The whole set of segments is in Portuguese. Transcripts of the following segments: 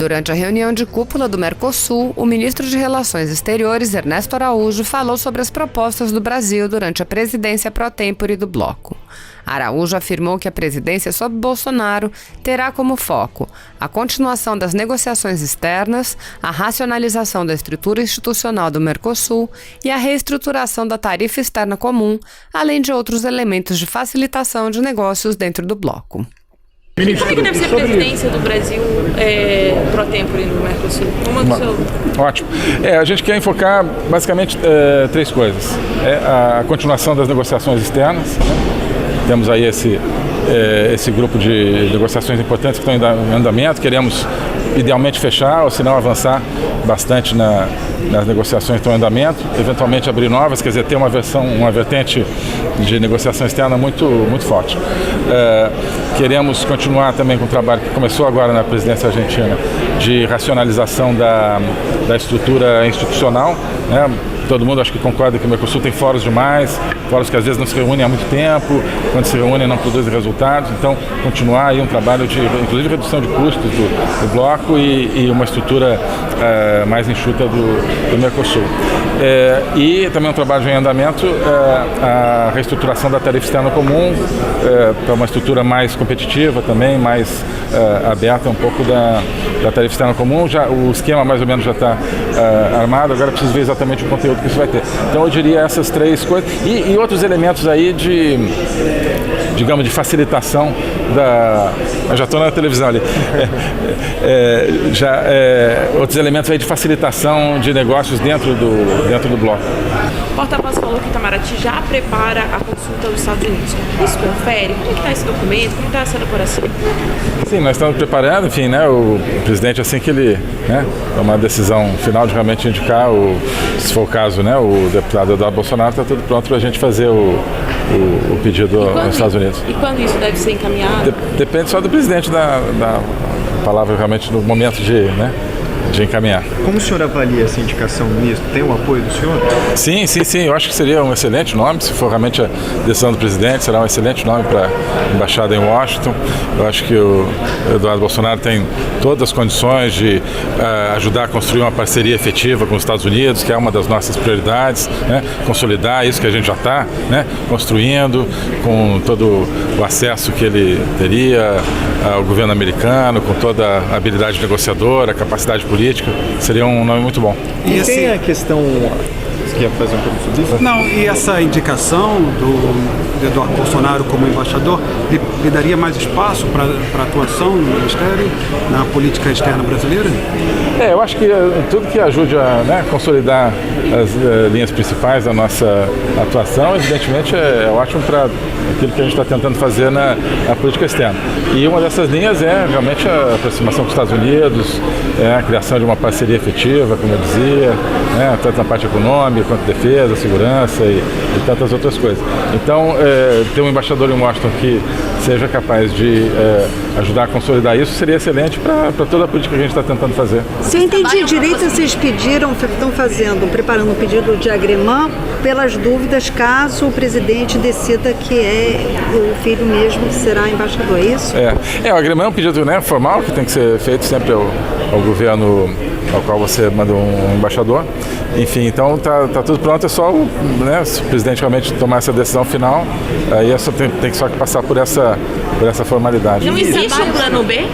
Durante a reunião de cúpula do Mercosul, o ministro de Relações Exteriores, Ernesto Araújo, falou sobre as propostas do Brasil durante a presidência pró-tempore do bloco. Araújo afirmou que a presidência sob Bolsonaro terá como foco a continuação das negociações externas, a racionalização da estrutura institucional do Mercosul e a reestruturação da tarifa externa comum, além de outros elementos de facilitação de negócios dentro do bloco. Ministro, como é que deve ser a presidência do Brasil pró-tempore no Mercosul? Ótimo. A gente quer enfocar basicamente três coisas. A continuação das negociações externas, temos aí esse grupo de negociações importantes que estão em andamento, queremos idealmente fechar, ou se não avançar bastante nas negociações que estão em andamento, eventualmente abrir novas, quer dizer, ter uma vertente de negociação externa muito forte. Queremos continuar também com o trabalho que começou agora na presidência argentina de racionalização da estrutura institucional, né? Todo mundo acho que concorda que o Mercosul tem fóruns demais, fóruns que às vezes não se reúnem há muito tempo, quando se reúnem não produzem resultados, então continuar aí um trabalho de, inclusive, redução de custos do bloco e uma estrutura mais enxuta do Mercosul. E também um trabalho em andamento, a reestruturação da tarifa externa comum para uma estrutura mais competitiva também, mais aberta um pouco da tarifa externa comum. O esquema mais ou menos já está armado, agora preciso ver exatamente o conteúdo que isso vai ter. Então eu diria essas três coisas e outros elementos aí digamos, de facilitação eu já estou na televisão ali. Outros elementos aí de facilitação de negócios dentro do bloco. O porta-voz falou que Itamaraty já prepara a consulta dos Estados Unidos. Isso confere? Como é que está esse documento? Como está essa elaboração? Sim, nós estamos preparando, enfim, né, o presidente, assim que ele tomar a decisão final de realmente indicar, se for o caso, né, o deputado Eduardo Bolsonaro, está tudo pronto para a gente fazer o pedido aos Estados Unidos. E quando isso deve ser encaminhado? Depende só do presidente da palavra realmente no momento de encaminhar. Como o senhor avalia essa indicação, ministro? Tem o apoio do senhor? Sim. Eu acho que seria um excelente nome, se for realmente a decisão do presidente, será um excelente nome para a embaixada em Washington. Eu acho que o Eduardo Bolsonaro tem todas as condições de ajudar a construir uma parceria efetiva com os Estados Unidos, que é uma das nossas prioridades, né? Consolidar isso que a gente já está construindo, com todo o acesso que ele teria ao governo americano, com toda a habilidade negociadora, a capacidade política, seria um nome muito bom. E tem a questão... Você quer fazer um pouco sobre isso? Não, e essa indicação do Eduardo Bolsonaro como embaixador lhe daria mais espaço para atuação no Ministério, na política externa brasileira? Eu acho que tudo que ajude a consolidar as linhas principais da nossa atuação, evidentemente, é ótimo para aquilo que a gente está tentando fazer na política externa. E uma dessas linhas é realmente a aproximação com os Estados Unidos, a criação de uma parceria efetiva, como eu dizia, tanto na parte econômica quanto defesa, segurança e tantas outras coisas. Então, ter um embaixador em Washington que seja capaz de ajudar a consolidar isso seria excelente para toda a política que a gente está tentando fazer. Se eu entendi direito, vocês estão preparando um pedido de agremã pelas dúvidas caso o presidente decida que é o filho mesmo que será embaixador, é isso? O agremã é um pedido formal que tem que ser feito sempre ao governo ao qual você manda um embaixador. Enfim, então tá tudo pronto, é só se o presidente realmente tomar essa decisão final, aí tem que só passar por essa formalidade. Não existe um plano B?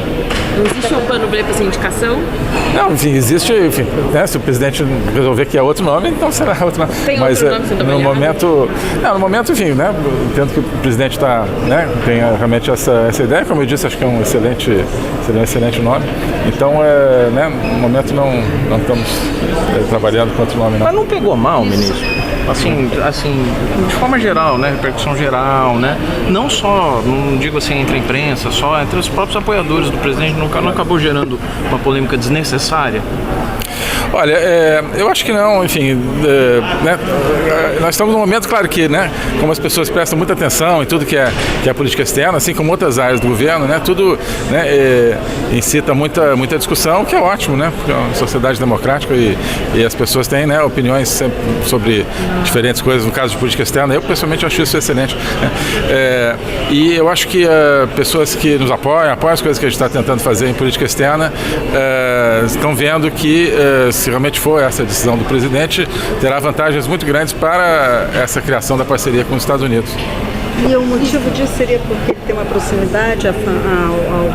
Não existe um plano B para essa indicação? Não, enfim, existe, se o presidente resolver que é outro nome, então será outro nome. Tem mas outro nome, no momento, enfim, entendo que o presidente tem realmente essa ideia, como eu disse, acho que seria um excelente nome. Então, no momento não estamos trabalhando com outro nome, não. Mas não pegou mal, ministro? Assim, de forma geral, repercussão geral, não só, não digo assim entre a imprensa, só entre os próprios apoiadores do presidente, não acabou gerando uma polêmica desnecessária? Olha, eu acho que não, enfim, nós estamos num momento, claro que, como as pessoas prestam muita atenção em tudo que é política externa, assim como outras áreas do governo, tudo incita muita discussão, que é ótimo, porque é uma sociedade democrática e as pessoas têm opiniões sempre sobre diferentes coisas, no caso de política externa, eu pessoalmente acho isso excelente. E eu acho que pessoas que nos apoiam as coisas que a gente está tentando fazer em política externa, estão vendo que se realmente for essa decisão do presidente, terá vantagens muito grandes para essa criação da parceria com os Estados Unidos. E o motivo disso seria porque ele tem uma proximidade ao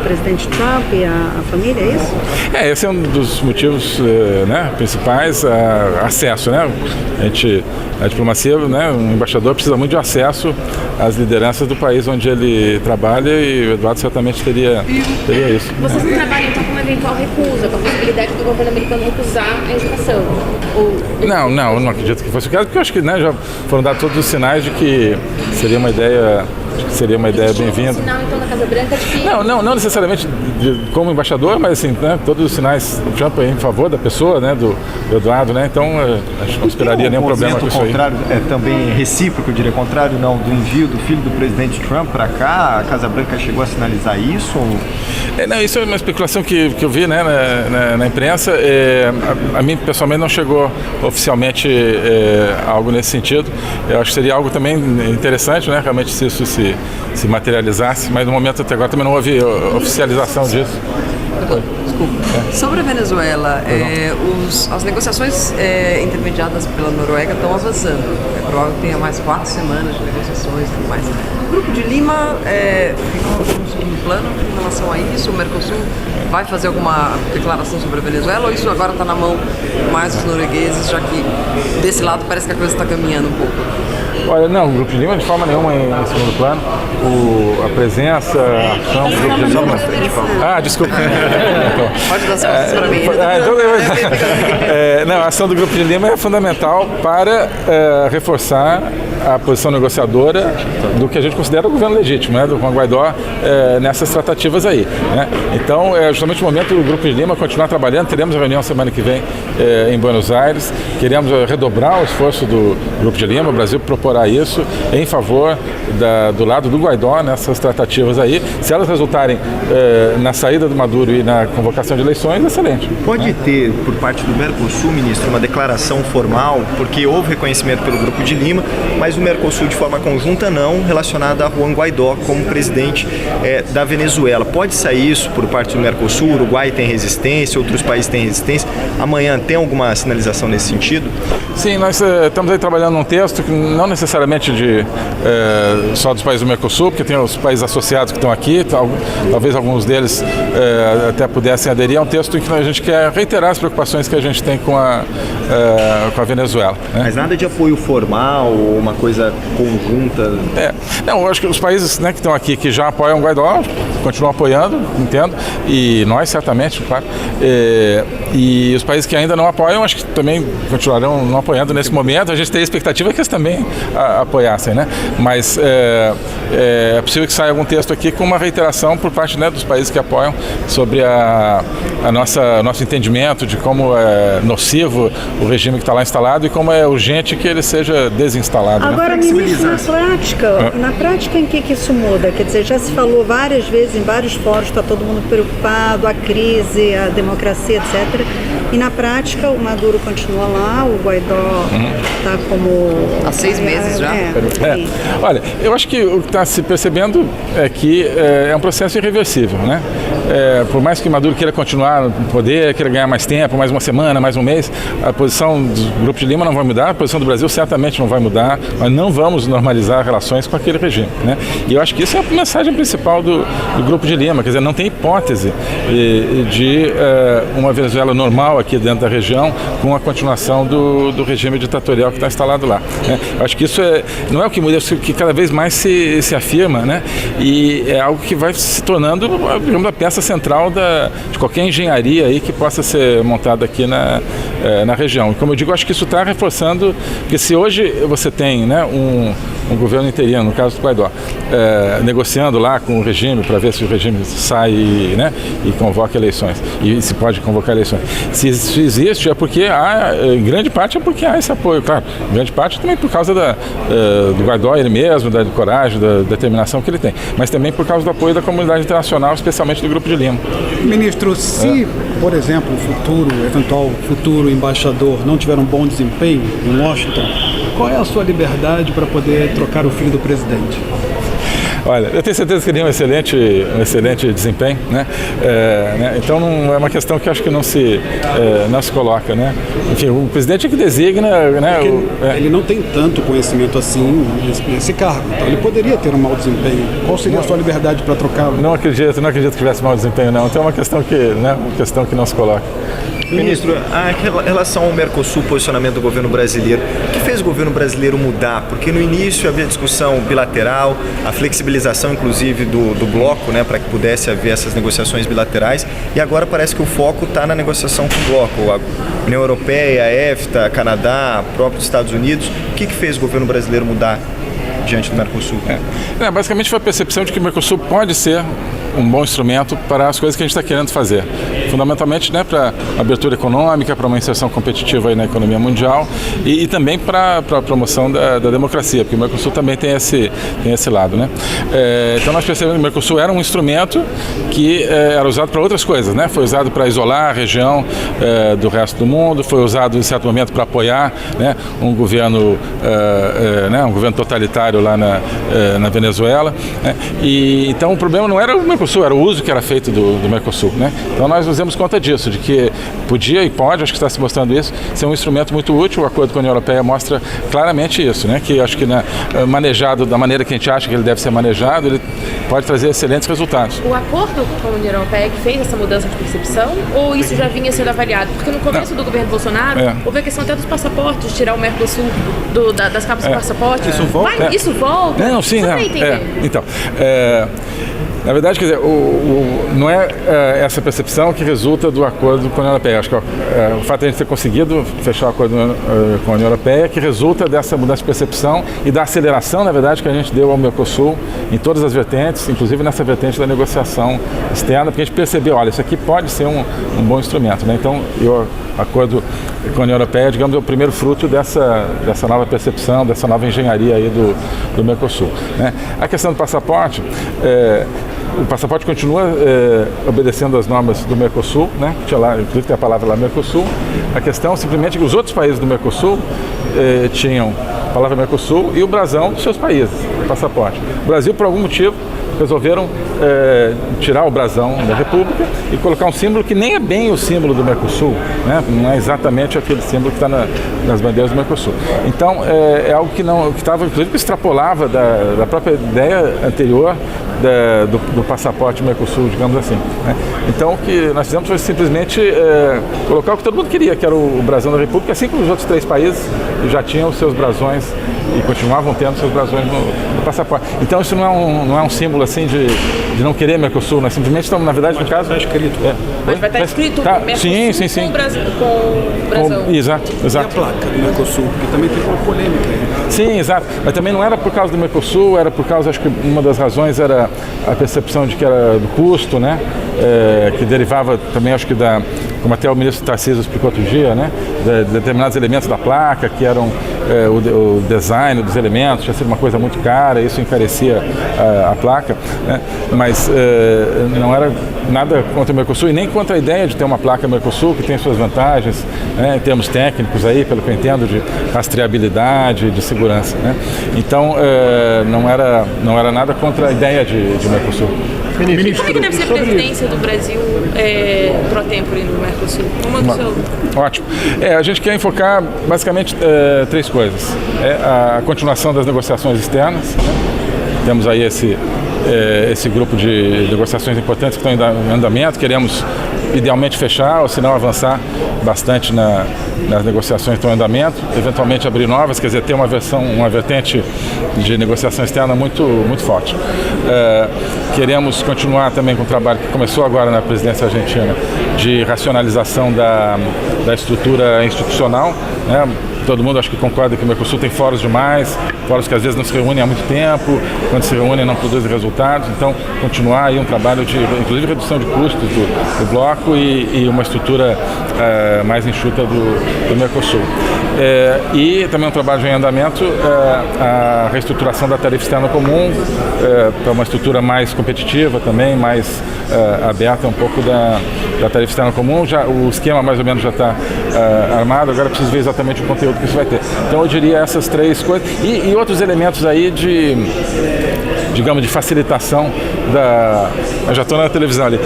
presidente Trump e à família, é isso? Esse é um dos motivos principais, acesso, né? A diplomacia, né, um embaixador precisa muito de acesso às lideranças do país onde ele trabalha e o Eduardo certamente teria isso. Vocês não trabalham então com uma eventual recusa, com a possibilidade do governo americano recusar a indicação? Não acredito que fosse o caso, porque eu acho que já foram dados todos os sinais de que seria uma ideia bem-vinda. Um sinal então na Casa Branca de que... Não necessariamente como embaixador, mas assim, né, todos os sinais do Trump em favor da pessoa, né, do Eduardo, né, então a gente não esperaria nenhum problema com isso aí. Contrário, também recíproco, eu diria, contrário não, do envio do filho do presidente Trump para cá, a Casa Branca chegou a sinalizar isso? Isso é uma especulação que eu vi, né, na imprensa. A mim pessoalmente não chegou oficialmente algo nesse sentido. Eu acho que seria algo também interessante, né, realmente se isso se materializasse, mas no momento até agora também não houve oficialização disso. Desculpa. Sobre a Venezuela, as negociações intermediadas pela Noruega estão avançando. É provável que tenha mais 4 semanas de negociações e tudo mais. O Grupo de Lima ficou no segundo plano em relação a isso. O Mercosul vai fazer alguma declaração sobre a Venezuela ou isso agora está na mão mais dos noruegueses, já que desse lado parece que a coisa está caminhando um pouco? Olha, não, o Grupo de Lima de forma nenhuma em segundo plano. A presença, a ação do Grupo de Lima... desculpa. Pode dar as costas para mim. A ação do Grupo de Lima é fundamental para reforçar a posição negociadora do que a gente considera o governo legítimo, né, do Juan Guaidó, nessas tratativas aí, né? Então, é justamente o momento do Grupo de Lima continuar trabalhando. Teremos a reunião semana que vem em Buenos Aires. Queremos redobrar o esforço do Grupo de Lima. O Brasil proporá isso em favor do lado do Guaidó nessas tratativas aí. Se elas resultarem na saída do Maduro e na convocação de eleições, excelente. Pode ter, por parte do Mercosul, ministro, uma declaração formal, porque houve reconhecimento pelo Grupo de Lima, mas o Mercosul de forma conjunta não, relacionada a Juan Guaidó como presidente da Venezuela. Pode sair isso por parte do Mercosul? O Uruguai tem resistência, outros países têm resistência. Amanhã tem alguma sinalização nesse sentido? Sim, nós estamos aí trabalhando num texto que não necessariamente só dos países do Mercosul, porque tem os países associados que estão aqui, talvez alguns deles até pudessem aderir. É um texto em que a gente quer reiterar as preocupações que a gente tem com a Venezuela, né? Mas nada de apoio formal ou uma coisa conjunta? Não, eu acho que os países, né, que estão aqui, que já apoiam o Guaidó, continuam apoiando, entendo, e nós certamente, claro, e os países que ainda não apoiam, acho que também continuarão não apoiando nesse momento. A gente tem a expectativa que eles também apoiassem, né? Mas é possível que saia algum texto aqui com uma reiteração por parte, né, dos países que apoiam sobre nosso entendimento de como é nocivo o regime que está lá instalado e como é urgente que ele seja desinstalado. Agora, ministro, na prática, em que isso muda? Quer dizer, já se falou várias vezes, em vários fóruns, está todo mundo preocupado, a crise, a democracia, etc. E na prática, o Maduro continua lá, o Guaidó está como... Há 6 meses já? Olha, eu acho que o que está se percebendo é que é um processo irreversível, né? Por mais que Maduro queira continuar no poder, queira ganhar mais tempo, mais uma semana, mais um mês, a posição do Grupo de Lima não vai mudar, a posição do Brasil certamente não vai mudar. Nós não vamos normalizar relações com aquele regime, né? E eu acho que isso é a mensagem principal do Grupo de Lima, quer dizer, não tem hipótese de uma Venezuela normal aqui dentro da região com a continuação do regime ditatorial que está instalado lá, né? Eu acho que isso não é o que muda, é o que cada vez mais se afirma, né? E é algo que vai se tornando, digamos, a peça central de qualquer engenharia aí que possa ser montada aqui na região. E como eu digo, acho que isso está reforçando, porque se hoje você tem, né, um governo interino, no caso do Guaidó, negociando lá com o regime para ver se o regime sai, né, e convoca eleições, e se pode convocar eleições. Se isso existe, é porque em grande parte é porque há esse apoio, claro, em grande parte também por causa do Guaidó ele mesmo, da coragem, da determinação que ele tem, mas também por causa do apoio da comunidade internacional, especialmente do Grupo de Lima. Ministro, se por exemplo, o eventual futuro embaixador não tiver um bom desempenho em Washington, qual é a sua liberdade para poder trocar o filho do presidente? Olha, eu tenho certeza que ele tem um excelente desempenho, né? Então não é uma questão que eu acho que não se coloca, né? Enfim, o presidente é que designa, né? Ele não tem tanto conhecimento assim nesse cargo, então ele poderia ter um mau desempenho. Qual seria a sua liberdade para trocá-lo? Não acredito que tivesse mau desempenho, não. Então é uma questão que não se coloca. Ministro, a relação ao Mercosul, posicionamento do governo brasileiro, o que fez o governo brasileiro mudar? Porque no início havia discussão bilateral, a flexibilização inclusive do bloco, né, para que pudesse haver essas negociações bilaterais, e agora parece que o foco está na negociação com o bloco, a União Europeia, a EFTA, Canadá, próprios Estados Unidos. O que fez o governo brasileiro mudar diante do Mercosul? Basicamente foi a percepção de que o Mercosul pode ser um bom instrumento para as coisas que a gente está querendo fazer. Fundamentalmente, né, para abertura econômica, para uma inserção competitiva aí na economia mundial e também para a promoção da democracia, porque o Mercosul também tem esse lado, né? Então nós percebemos que o Mercosul era um instrumento que era usado para outras coisas, né? Foi usado para isolar a região do resto do mundo, foi usado em certo momento para apoiar, né, um governo totalitário lá na Venezuela, né? E então o problema não era o Mercosul, era o uso que era feito do Mercosul, né? Então nós nos demos conta disso, de que podia e pode, acho que está se mostrando isso, ser um instrumento muito útil. O acordo com a União Europeia mostra claramente isso, né? Que acho que manejado da maneira que a gente acha que ele deve ser manejado, ele pode trazer excelentes resultados. O acordo com a União Europeia que fez essa mudança de percepção, ou isso já vinha sendo avaliado? Porque no começo do governo Bolsonaro, houve a questão até dos passaportes, tirar o Mercosul das capas do passaporte. Isso volta? Isso volta? Não, sim, não. Então, na verdade, quer dizer, não é essa percepção que resulta do acordo com a União Europeia. Acho que o fato de a gente ter conseguido fechar o acordo com a União Europeia que resulta dessa mudança de percepção e da aceleração, na verdade, que a gente deu ao Mercosul em todas as vertentes, inclusive nessa vertente da negociação externa, porque a gente percebeu, olha, isso aqui pode ser um bom instrumento, né? Então, o acordo com a União Europeia, digamos, é o primeiro fruto dessa nova percepção, dessa nova engenharia aí do Mercosul, né? A questão do passaporte, o passaporte continua obedecendo às normas do Mercosul, né? Tinha lá, inclusive tem a palavra lá Mercosul. A questão simplesmente que os outros países do Mercosul tinham a palavra Mercosul e o brasão dos seus países, o passaporte. O Brasil, por algum motivo, resolveram tirar o brasão da República e colocar um símbolo que nem é bem o símbolo do Mercosul, né? Não é exatamente aquele símbolo que está nas bandeiras do Mercosul. Então, é algo que estava, inclusive, que extrapolava da própria ideia anterior do passaporte Mercosul, digamos assim, né? Então, o que nós fizemos foi simplesmente colocar o que todo mundo queria, que era o brasão da República, assim como os outros 3 países já tinham os seus brasões e continuavam tendo seus brasões no passaporte. Então, isso não é um símbolo assim de não querer Mercosul, nós simplesmente estamos, na verdade, no caso... Está escrito. Mas vai estar escrito Mercosul sim. Com o brasão. Exato. E a placa do Mercosul, porque também teve uma polêmica aí. Sim, exato. Mas também não era por causa do Mercosul, era por causa, acho que uma das razões era a percepção de que era do custo, né? Que derivava também, acho que como até o ministro Tarcísio explicou outro dia, né? De determinados elementos da placa, que eram o design dos elementos, tinha sido uma coisa muito cara, isso encarecia a placa, né? Mas não era nada contra o Mercosul e nem contra a ideia de ter uma placa Mercosul, que tem suas vantagens, né, em termos técnicos aí, pelo que eu entendo, de rastreabilidade, de segurança, né? Então, não era nada contra a ideia de Mercosul. Ministro, como é que deve ser a presidência do Brasil pro tempore no Mercosul? Ótimo. A gente quer enfocar basicamente 3 coisas. A continuação das negociações externas, né? Temos aí esse grupo de negociações importantes que estão em andamento, queremos idealmente fechar, ou se não avançar bastante nas negociações que estão em andamento, eventualmente abrir novas, quer dizer, ter uma vertente de negociação externa muito, muito forte. Queremos continuar também com o trabalho que começou agora na presidência argentina, de racionalização da estrutura institucional, né? todo mundo acho que concorda que o Mercosul tem fóruns demais, fóruns que às vezes não se reúnem há muito tempo, quando se reúnem não produzem resultados, então continuar aí um trabalho de, inclusive, redução de custos do bloco e uma estrutura mais enxuta do Mercosul. E também um trabalho em andamento, a reestruturação da tarifa externa comum para uma estrutura mais competitiva também, mais aberta um pouco da tarifa externa comum. Já, o esquema mais ou menos já está armado, agora preciso ver exatamente o conteúdo que isso vai ter. Então eu diria essas três coisas e outros elementos aí digamos, de facilitação da... Eu já estou na televisão ali.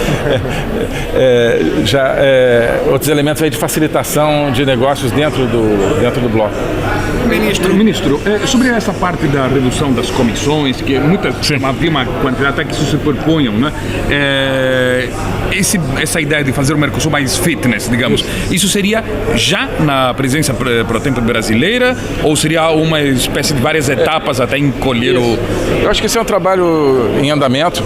Outros elementos aí de facilitação de negócios dentro do bloco. Ministro, sobre essa parte da redução das comissões, que havia uma quantidade até que se superponham, né? Essa ideia de fazer o Mercosul mais fitness, digamos, isso seria já na presença pro tempo brasileira ou seria uma espécie de várias etapas até encolher o... Eu acho que esse é um trabalho em andamento.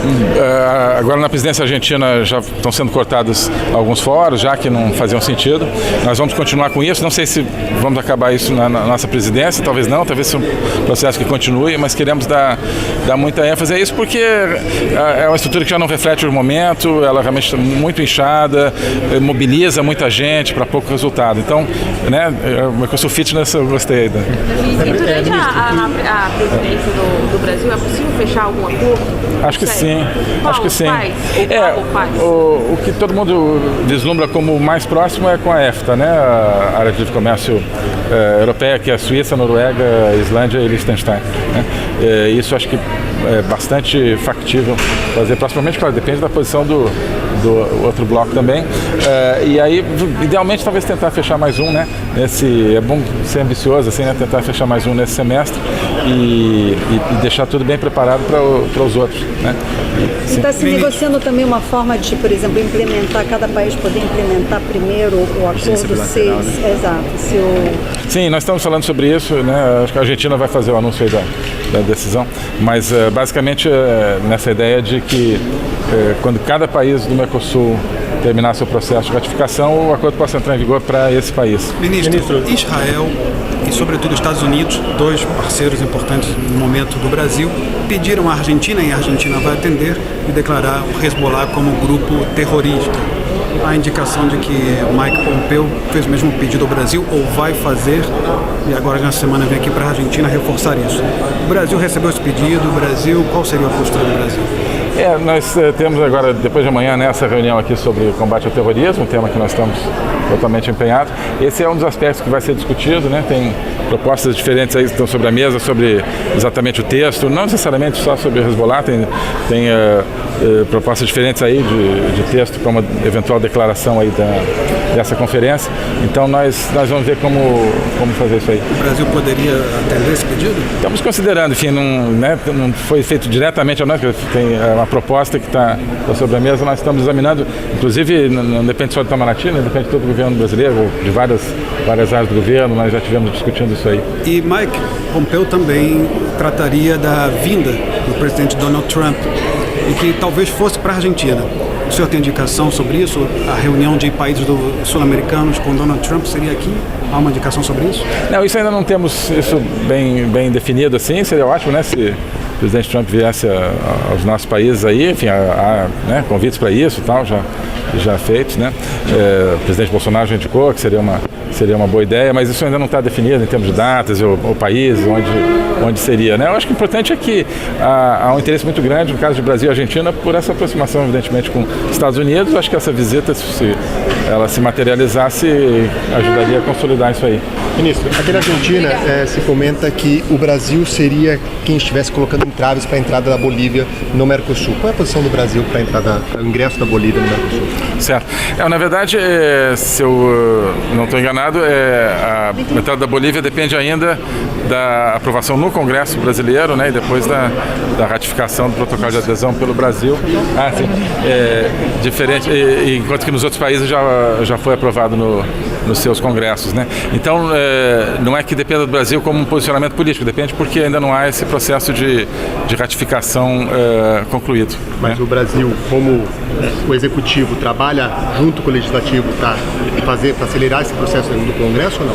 Agora na presidência argentina já estão sendo cortados alguns fóruns, já que não faziam sentido. Nós vamos continuar com isso, não sei se vamos acabar isso na nossa presidência, talvez não, talvez seja um processo que continue, mas queremos dar muita ênfase a isso porque é uma estrutura que já não reflete o momento, ela realmente está muito inchada, mobiliza muita gente para pouco resultado. Então, né, o Mercosul Fitness eu gostei. Durante a presidência do Brasil, é possível fechar algum acordo? Acho que sim. Acho que sim. Quais? O que todo mundo vislumbra como mais próximo é com a EFTA, né? A área de livre comércio europeia, que é a Suíça, a Noruega, a Islândia e Liechtenstein. Né? Isso acho que é bastante factível fazer proximamente, claro, depende da posição do outro bloco também. E aí, idealmente, talvez tentar fechar mais um, né? É bom ser ambicioso, assim, né? Tentar fechar mais um nesse semestre e deixar tudo bem preparado para os outros, né? Está se negociando também uma forma de, por exemplo, implementar, cada país poder implementar primeiro o acordo Exato. Sim, nós estamos falando sobre isso, né? Acho que a Argentina vai fazer o anúncio aí da decisão, mas basicamente nessa ideia de que quando cada país do Mercosul terminar seu processo de ratificação, o acordo possa entrar em vigor para esse país. Ministro, Israel e sobretudo Estados Unidos, dois parceiros importantes no momento do Brasil, pediram à Argentina, e a Argentina vai atender, e declarar o Hezbollah como grupo terrorista. A indicação de que Mike Pompeo fez o mesmo pedido ao Brasil, ou vai fazer, e agora na semana vem aqui para a Argentina reforçar isso. O Brasil recebeu esse pedido, o Brasil, qual seria a postura do Brasil? Nós temos agora, depois de amanhã, essa reunião aqui sobre o combate ao terrorismo, um tema que nós estamos totalmente empenhados. Esse é um dos aspectos que vai ser discutido, né? Tem propostas diferentes aí que estão sobre a mesa, sobre exatamente o texto, não necessariamente só sobre o Hezbollah, tem propostas diferentes aí de texto para uma eventual declaração aí dessa conferência. Então nós vamos ver como fazer isso aí. O Brasil poderia atender esse pedido? Estamos considerando, enfim, não foi feito diretamente a nós, tem uma proposta que está sobre a mesa, nós estamos examinando, inclusive não depende só do Itamaraty, né? Depende de todo o governo brasileiro, de várias áreas do governo, nós já estivemos discutindo isso aí. E Mike Pompeo também trataria da vinda do presidente Donald Trump e que talvez fosse para a Argentina. O senhor tem indicação sobre isso? A reunião de países sul-americanos com Donald Trump seria aqui? Há uma indicação sobre isso? Não, isso ainda não temos isso bem definido assim, seria ótimo, né, se o presidente Trump viesse aos nossos países aí, enfim, há né, convites para isso e tal, já feitos, né? O presidente Bolsonaro já indicou que seria uma boa ideia, mas isso ainda não está definido em termos de datas ou países, onde seria, né? Eu acho que o importante é que há um interesse muito grande, no caso de Brasil e Argentina, por essa aproximação, evidentemente, com os Estados Unidos. Eu acho que essa visita, se ela se materializasse, ajudaria a consolidar isso aí. Ministro, aqui na Argentina se comenta que o Brasil seria quem estivesse colocando entraves para a entrada da Bolívia no Mercosul. Qual é a posição do Brasil para o ingresso da Bolívia no Mercosul? Certo. Na verdade, se eu não estou enganado, a entrada da Bolívia depende ainda da aprovação no Congresso brasileiro, né, e depois da ratificação do protocolo de adesão pelo Brasil. Sim. Diferente, enquanto que nos outros países já foi aprovado nos seus congressos, né? Então, não é que dependa do Brasil como um posicionamento político, depende porque ainda não há esse processo de ratificação concluído. Mas o Brasil, como o Executivo, trabalha junto com o Legislativo para acelerar esse processo do Congresso ou não?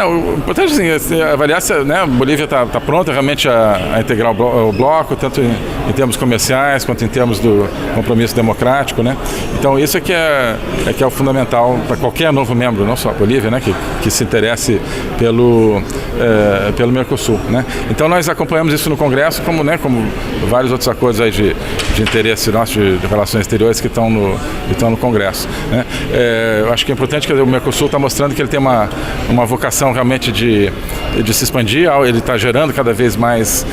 O importante assim, avaliar se a Bolívia está pronta realmente a integrar o bloco, tanto em termos comerciais quanto em termos do compromisso democrático, né? Então isso é que é o fundamental para qualquer novo membro, não só a Bolívia, né? Que se interesse pelo Mercosul, né? Então nós acompanhamos isso no Congresso, como vários outros acordos aí de interesse nosso de relações exteriores que estão no Congresso, né? Eu acho que é importante que o Mercosul está mostrando que ele tem uma vocação realmente de se expandir, ele está gerando cada vez mais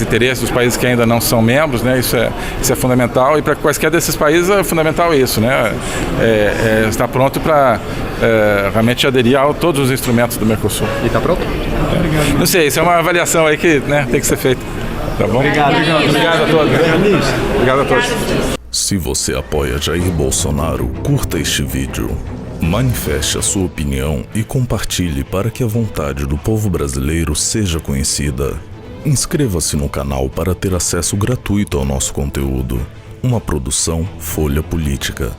interesse dos países que ainda não são membros, né? Isso é fundamental, e para quaisquer desses países é fundamental isso, né? Estar pronto para realmente aderir a todos os instrumentos do Mercosul. E está pronto? Não sei, isso é uma avaliação aí que tem que ser feita. Tá bom? Obrigado a todos. Obrigado a todos. Se você apoia Jair Bolsonaro, curta este vídeo. Manifeste a sua opinião e compartilhe para que a vontade do povo brasileiro seja conhecida. Inscreva-se no canal para ter acesso gratuito ao nosso conteúdo. Uma produção Folha Política.